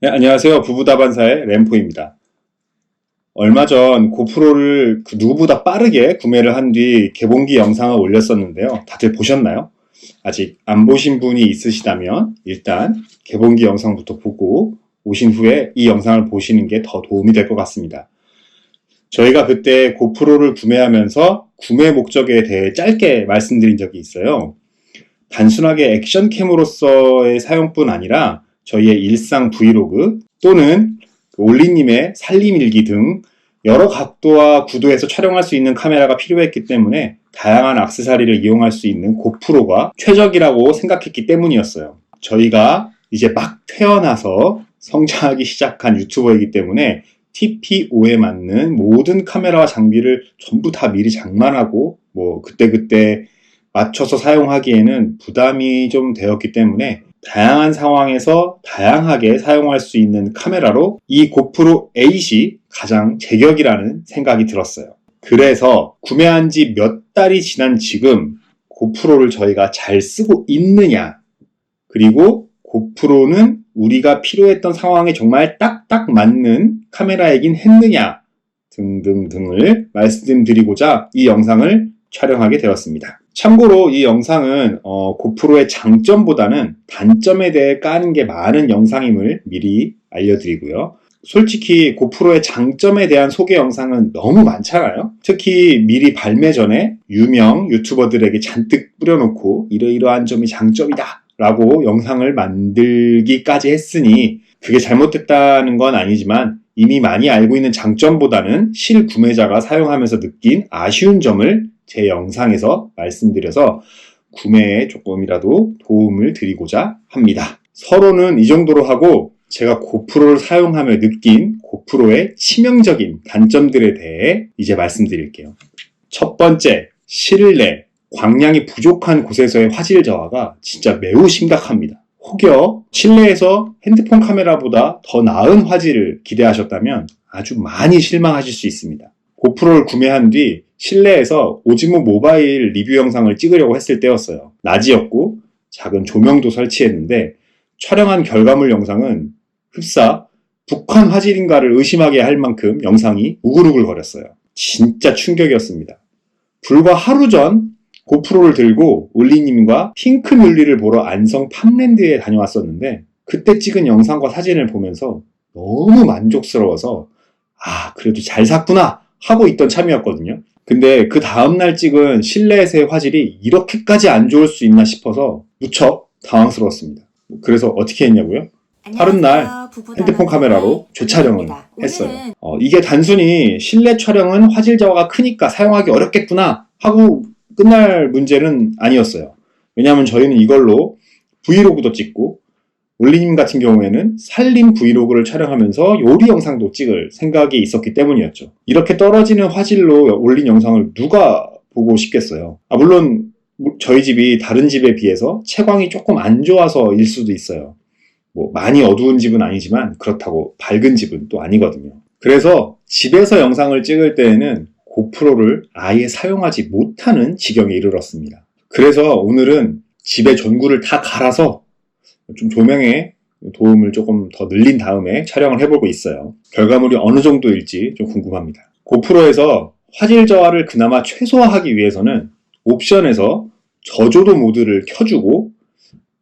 네, 안녕하세요. 부부다반사의 램포입니다. 얼마 전 고프로를 누구보다 빠르게 구매를 한 뒤 개봉기 영상을 올렸었는데요. 다들 보셨나요? 아직 안 보신 분이 있으시다면 일단 개봉기 영상부터 보고 오신 후에 이 영상을 보시는 게 더 도움이 될 것 같습니다. 저희가 그때 고프로를 구매하면서 구매 목적에 대해 짧게 말씀드린 적이 있어요. 단순하게 액션캠으로서의 사용뿐 아니라 저희의 일상 브이로그 또는 올리님의 살림일기 등 여러 각도와 구도에서 촬영할 수 있는 카메라가 필요했기 때문에 다양한 액세서리를 이용할 수 있는 고프로가 최적이라고 생각했기 때문이었어요. 저희가 이제 막 태어나서 성장하기 시작한 유튜버이기 때문에 TPO에 맞는 모든 카메라와 장비를 전부 다 미리 장만하고 그때그때 맞춰서 사용하기에는 부담이 좀 되었기 때문에 다양한 상황에서 다양하게 사용할 수 있는 카메라로 이 고프로 8이 가장 제격이라는 생각이 들었어요. 그래서 구매한 지 몇 달이 지난 지금 고프로를 저희가 잘 쓰고 있느냐, 그리고 고프로는 우리가 필요했던 상황에 정말 딱딱 맞는 카메라이긴 했느냐 등등등을 말씀드리고자 이 영상을 촬영하게 되었습니다. 참고로 이 영상은 고프로의 장점보다는 단점에 대해 까는 게 많은 영상임을 미리 알려드리고요. 솔직히 고프로의 장점에 대한 소개 영상은 너무 많잖아요. 특히 미리 발매 전에 유명 유튜버들에게 잔뜩 뿌려놓고 이러이러한 점이 장점이다 라고 영상을 만들기까지 했으니 그게 잘못됐다는 건 아니지만 이미 많이 알고 있는 장점보다는 실구매자가 사용하면서 느낀 아쉬운 점을 제 영상에서 말씀드려서 구매에 조금이라도 도움을 드리고자 합니다. 서로는 이 정도로 하고 제가 고프로를 사용하며 느낀 고프로의 치명적인 단점들에 대해 이제 말씀드릴게요. 첫 번째, 실내, 광량이 부족한 곳에서의 화질 저하가 진짜 매우 심각합니다. 혹여 실내에서 핸드폰 카메라보다 더 나은 화질을 기대하셨다면 아주 많이 실망하실 수 있습니다. 고프로를 구매한 뒤 실내에서 오즈모 모바일 리뷰 영상을 찍으려고 했을 때였어요. 낮이었고 작은 조명도 설치했는데 촬영한 결과물 영상은 흡사 북한 화질인가를 의심하게 할 만큼 영상이 우글우글 거렸어요. 진짜 충격이었습니다. 불과 하루 전 고프로를 들고 올리님과 핑크뮬리를 보러 안성 팜랜드에 다녀왔었는데 그때 찍은 영상과 사진을 보면서 너무 만족스러워서 그래도 잘 샀구나 하고 있던 참이었거든요. 근데 그 다음날 찍은 실내에서의 화질이 이렇게까지 안 좋을 수 있나 싶어서 무척 당황스러웠습니다. 그래서 어떻게 했냐고요? 하룻날 핸드폰 카메라로 재촬영을 했어요. 이게 단순히 실내 촬영은 화질 저하가 크니까 사용하기 어렵겠구나 하고 끝날 문제는 아니었어요. 왜냐하면 저희는 이걸로 브이로그도 찍고 올리님 같은 경우에는 살림 브이로그를 촬영하면서 요리 영상도 찍을 생각이 있었기 때문이었죠. 이렇게 떨어지는 화질로 올린 영상을 누가 보고 싶겠어요. 물론 저희 집이 다른 집에 비해서 채광이 조금 안 좋아서일 수도 있어요. 많이 어두운 집은 아니지만 그렇다고 밝은 집은 또 아니거든요. 그래서 집에서 영상을 찍을 때에는 고프로를 아예 사용하지 못하는 지경에 이르렀습니다. 그래서 오늘은 집에 전구를 다 갈아서 좀 조명에 도움을 조금 더 늘린 다음에 촬영을 해보고 있어요. 결과물이 어느 정도일지 좀 궁금합니다. 고프로에서 화질 저하를 그나마 최소화하기 위해서는 옵션에서 저조도 모드를 켜주고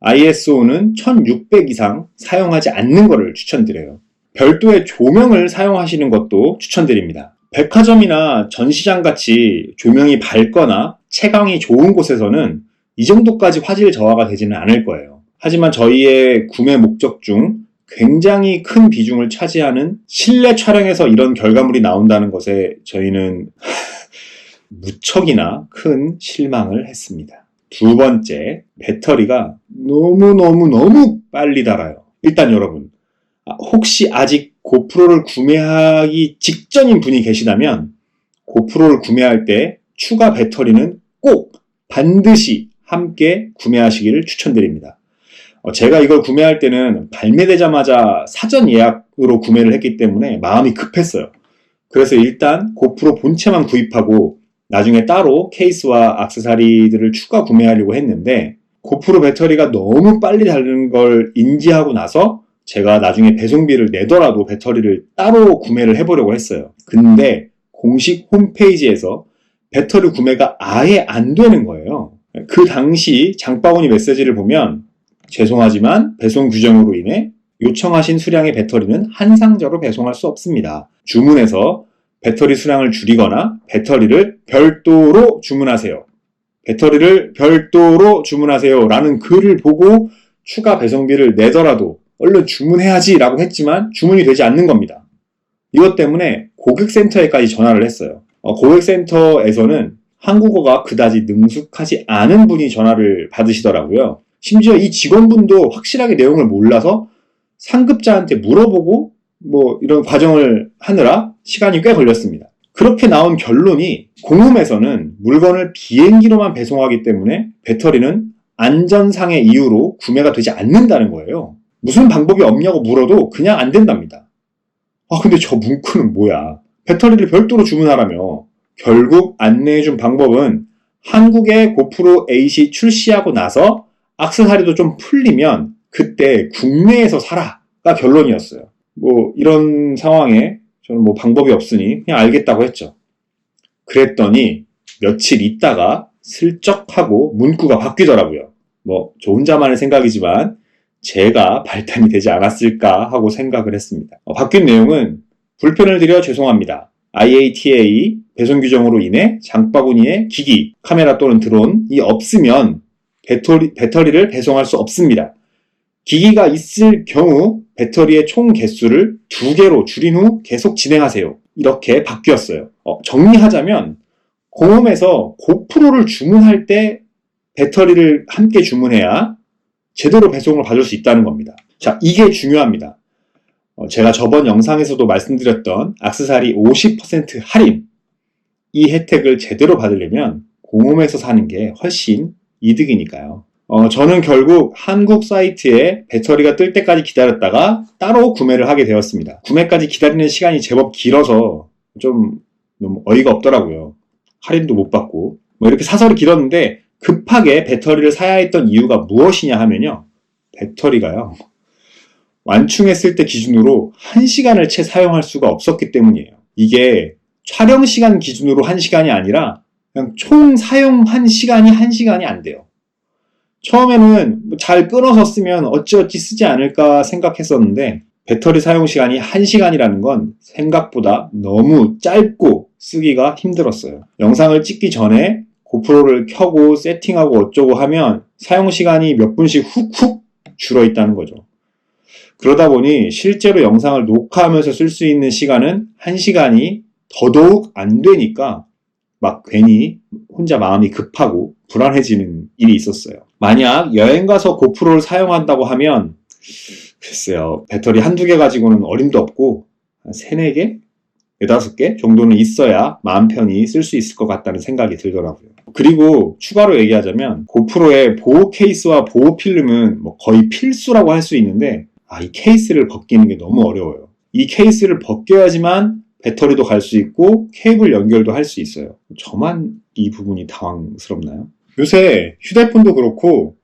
ISO는 1600 이상 사용하지 않는 것을 추천드려요. 별도의 조명을 사용하시는 것도 추천드립니다. 백화점이나 전시장 같이 조명이 밝거나 채광이 좋은 곳에서는 이 정도까지 화질 저하가 되지는 않을 거예요. 하지만 저희의 구매 목적 중 굉장히 큰 비중을 차지하는 실내 촬영에서 이런 결과물이 나온다는 것에 저희는 무척이나 큰 실망을 했습니다. 두 번째, 배터리가 너무 빨리 닳아요. 일단 여러분, 혹시 아직 고프로를 구매하기 직전인 분이 계시다면 고프로를 구매할 때 추가 배터리는 꼭 반드시 함께 구매하시기를 추천드립니다. 제가 이걸 구매할 때는 발매되자마자 사전 예약으로 구매를 했기 때문에 마음이 급했어요. 그래서 일단 고프로 본체만 구입하고 나중에 따로 케이스와 액세서리들을 추가 구매하려고 했는데 고프로 배터리가 너무 빨리 닳는 걸 인지하고 나서 제가 나중에 배송비를 내더라도 배터리를 따로 구매를 해보려고 했어요. 근데 공식 홈페이지에서 배터리 구매가 아예 안 되는 거예요. 그 당시 장바구니 메시지를 보면 죄송하지만 배송 규정으로 인해 요청하신 수량의 배터리는 한 상자로 배송할 수 없습니다. 주문해서 배터리 수량을 줄이거나 배터리를 별도로 주문하세요. 배터리를 별도로 주문하세요 라는 글을 보고 추가 배송비를 내더라도 얼른 주문해야지 라고 했지만 주문이 되지 않는 겁니다. 이것 때문에 고객센터에까지 전화를 했어요. 고객센터에서는 한국어가 그다지 능숙하지 않은 분이 전화를 받으시더라고요. 심지어 이 직원분도 확실하게 내용을 몰라서 상급자한테 물어보고 이런 과정을 하느라 시간이 꽤 걸렸습니다. 그렇게 나온 결론이 공홈에서는 물건을 비행기로만 배송하기 때문에 배터리는 안전상의 이유로 구매가 되지 않는다는 거예요. 무슨 방법이 없냐고 물어도 그냥 안 된답니다. 근데 저 문구는 뭐야? 배터리를 별도로 주문하라며. 결국 안내해준 방법은 한국에 고프로 8이 출시하고 나서 액세서리도 좀 풀리면 그때 국내에서 사라가 결론이었어요. 이런 상황에 저는 방법이 없으니 그냥 알겠다고 했죠. 그랬더니 며칠 있다가 슬쩍 하고 문구가 바뀌더라고요. 저 혼자만의 생각이지만 제가 발단이 되지 않았을까 하고 생각을 했습니다. 바뀐 내용은 불편을 드려 죄송합니다. IATA 배송 규정으로 인해 장바구니에 기기, 카메라 또는 드론이 없으면 배터리를 배송할 수 없습니다. 기기가 있을 경우 배터리의 총 개수를 2개로 줄인 후 계속 진행하세요. 이렇게 바뀌었어요. 정리하자면 공홈에서 고프로를 주문할 때 배터리를 함께 주문해야 제대로 배송을 받을 수 있다는 겁니다. 자, 이게 중요합니다. 제가 저번 영상에서도 말씀드렸던 액세서리 50% 할인, 이 혜택을 제대로 받으려면 공홈에서 사는 게 훨씬 이득이니까요. 저는 결국 한국 사이트에 배터리가 뜰 때까지 기다렸다가 따로 구매를 하게 되었습니다. 구매까지 기다리는 시간이 제법 길어서 좀 너무 어이가 없더라고요. 할인도 못 받고 이렇게 사설이 길었는데 급하게 배터리를 사야 했던 이유가 무엇이냐 하면요. 배터리가요. 완충했을 때 기준으로 1시간을 채 사용할 수가 없었기 때문이에요. 이게 촬영 시간 기준으로 1시간이 아니라 그냥 총 사용한 시간이 1시간이 안 돼요. 처음에는 잘 끊어서 쓰면 어찌어찌 쓰지 않을까 생각했었는데 배터리 사용 시간이 1시간이라는 건 생각보다 너무 짧고 쓰기가 힘들었어요. 영상을 찍기 전에 고프로를 켜고 세팅하고 어쩌고 하면 사용 시간이 몇 분씩 훅훅 줄어 있다는 거죠. 그러다 보니 실제로 영상을 녹화하면서 쓸 수 있는 시간은 1시간이 더더욱 안 되니까 막 괜히 혼자 마음이 급하고 불안해지는 일이 있었어요. 만약 여행 가서 고프로를 사용한다고 하면 글쎄요, 배터리 한두 개 가지고는 어림도 없고 한 3, 4개? 4-5개 정도는 있어야 마음 편히 쓸 수 있을 것 같다는 생각이 들더라고요. 그리고 추가로 얘기하자면 고프로의 보호 케이스와 보호 필름은 거의 필수라고 할 수 있는데 이 케이스를 벗기는 게 너무 어려워요. 이 케이스를 벗겨야지만 배터리도 갈 수 있고 케이블 연결도 할 수 있어요. 저만 이 부분이 당황스럽나요? 요새 휴대폰도 그렇고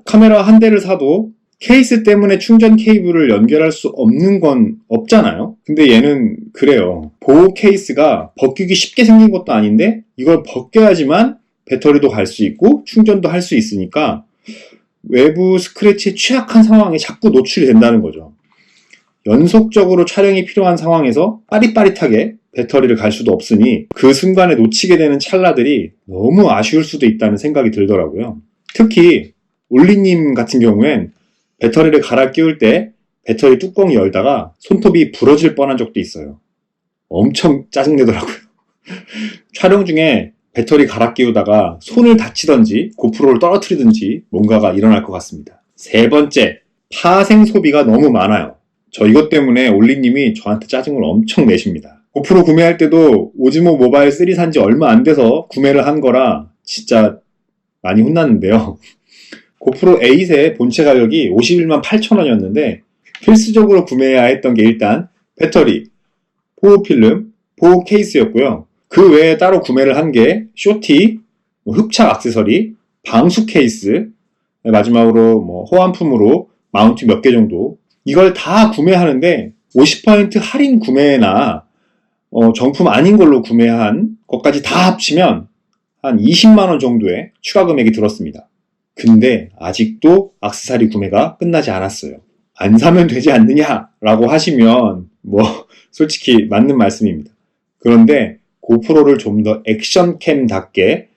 카메라 한 대를 사도 케이스 때문에 충전 케이블을 연결할 수 없는 건 없잖아요. 근데 얘는 그래요. 보호 케이스가 벗기기 쉽게 생긴 것도 아닌데 이걸 벗겨야지만 배터리도 갈 수 있고 충전도 할 수 있으니까 외부 스크래치에 취약한 상황에 자꾸 노출이 된다는 거죠. 연속적으로 촬영이 필요한 상황에서 빠릿빠릿하게 배터리를 갈 수도 없으니 그 순간에 놓치게 되는 찰나들이 너무 아쉬울 수도 있다는 생각이 들더라고요. 특히 올리님 같은 경우엔 배터리를 갈아 끼울 때 배터리 뚜껑이 열다가 손톱이 부러질 뻔한 적도 있어요. 엄청 짜증내더라고요. 촬영 중에 배터리 갈아 끼우다가 손을 다치던지 고프로를 떨어뜨리든지 뭔가가 일어날 것 같습니다. 3번째, 파생 소비가 너무 많아요. 저 이것 때문에 올리님이 저한테 짜증을 엄청 내십니다. 고프로 구매할 때도 오즈모 모바일 3 산지 얼마 안 돼서 구매를 한 거라 진짜 많이 혼났는데요. 고프로 8의 본체 가격이 51만 8천원이었는데 필수적으로 구매해야 했던 게 일단 배터리, 보호 필름, 보호 케이스였고요. 그 외에 따로 구매를 한 게 쇼티, 흡착 액세서리, 방수 케이스, 마지막으로 호환품으로 마운트 몇 개 정도 이걸 다 구매하는데 50% 할인 구매나 정품 아닌 걸로 구매한 것까지 다 합치면 한 20만원 정도의 추가 금액이 들었습니다. 근데 아직도 액세서리 구매가 끝나지 않았어요. 안 사면 되지 않느냐라고 하시면 솔직히 맞는 말씀입니다. 그런데 고프로를 좀 더 액션캠답게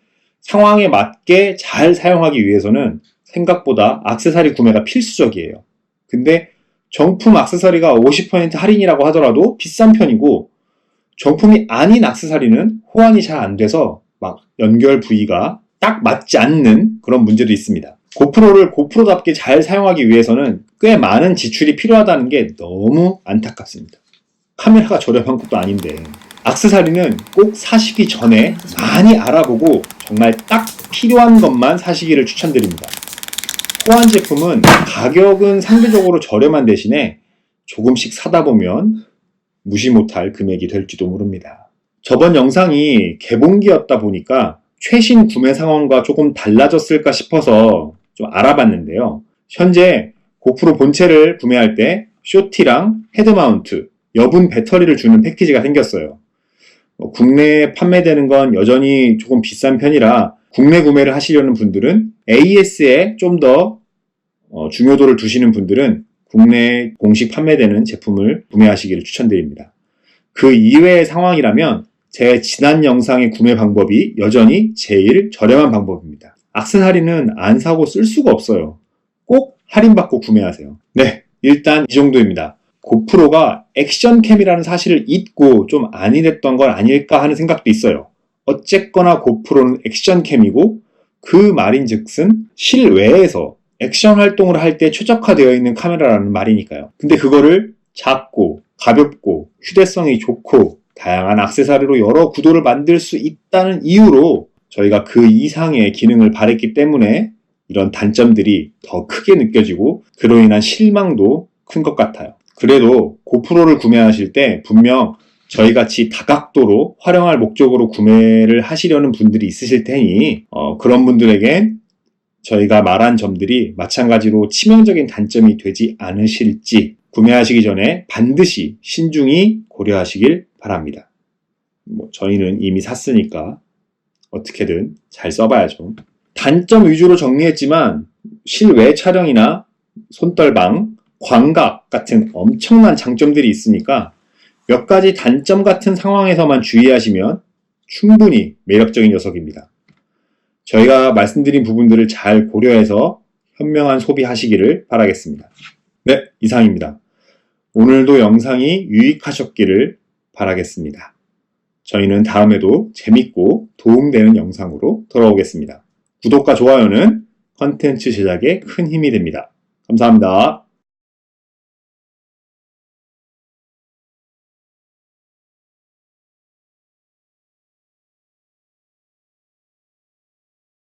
상황에 맞게 잘 사용하기 위해서는 생각보다 액세서리 구매가 필수적이에요. 근데 정품 액세서리가 50% 할인이라고 하더라도 비싼 편이고, 정품이 아닌 액세서리는 호환이 잘 안 돼서 막 연결 부위가 딱 맞지 않는 그런 문제도 있습니다. 고프로를 고프로답게 잘 사용하기 위해서는 꽤 많은 지출이 필요하다는 게 너무 안타깝습니다. 카메라가 저렴한 것도 아닌데 액세서리는 꼭 사시기 전에 많이 알아보고 정말 딱 필요한 것만 사시기를 추천드립니다. 호환 제품은 가격은 상대적으로 저렴한 대신에 조금씩 사다 보면 무시 못할 금액이 될지도 모릅니다. 저번 영상이 개봉기였다 보니까 최신 구매 상황과 조금 달라졌을까 싶어서 좀 알아봤는데요. 현재 고프로 본체를 구매할 때 쇼티랑 헤드마운트, 여분 배터리를 주는 패키지가 생겼어요. 국내에 판매되는 건 여전히 조금 비싼 편이라 국내 구매를 하시려는 분들은 AS에 좀 더 중요도를 두시는 분들은 국내에 공식 판매되는 제품을 구매하시기를 추천드립니다. 그 이외의 상황이라면 제 지난 영상의 구매 방법이 여전히 제일 저렴한 방법입니다. 액세서리는 안 사고 쓸 수가 없어요. 꼭 할인받고 구매하세요. 네, 일단 이 정도입니다. 고프로가 액션캠이라는 사실을 잊고 좀 안일했던 건 아닐까 하는 생각도 있어요. 어쨌거나 고프로는 액션캠이고 그 말인즉슨 실외에서 액션 활동을 할 때 최적화되어 있는 카메라라는 말이니까요. 근데 그거를 작고 가볍고 휴대성이 좋고 다양한 액세서리로 여러 구도를 만들 수 있다는 이유로 저희가 그 이상의 기능을 바랬기 때문에 이런 단점들이 더 크게 느껴지고 그로 인한 실망도 큰 것 같아요. 그래도 고프로를 구매하실 때 분명 저희같이 다각도로 활용할 목적으로 구매를 하시려는 분들이 있으실 테니 그런 분들에겐 저희가 말한 점들이 마찬가지로 치명적인 단점이 되지 않으실지 구매하시기 전에 반드시 신중히 고려하시길 바랍니다. 저희는 이미 샀으니까 어떻게든 잘 써봐야죠. 단점 위주로 정리했지만 실외 촬영이나 손떨방, 광각 같은 엄청난 장점들이 있으니까 몇 가지 단점 같은 상황에서만 주의하시면 충분히 매력적인 녀석입니다. 저희가 말씀드린 부분들을 잘 고려해서 현명한 소비하시기를 바라겠습니다. 네, 이상입니다. 오늘도 영상이 유익하셨기를 바라겠습니다. 저희는 다음에도 재밌고 도움되는 영상으로 돌아오겠습니다. 구독과 좋아요는 컨텐츠 제작에 큰 힘이 됩니다. 감사합니다.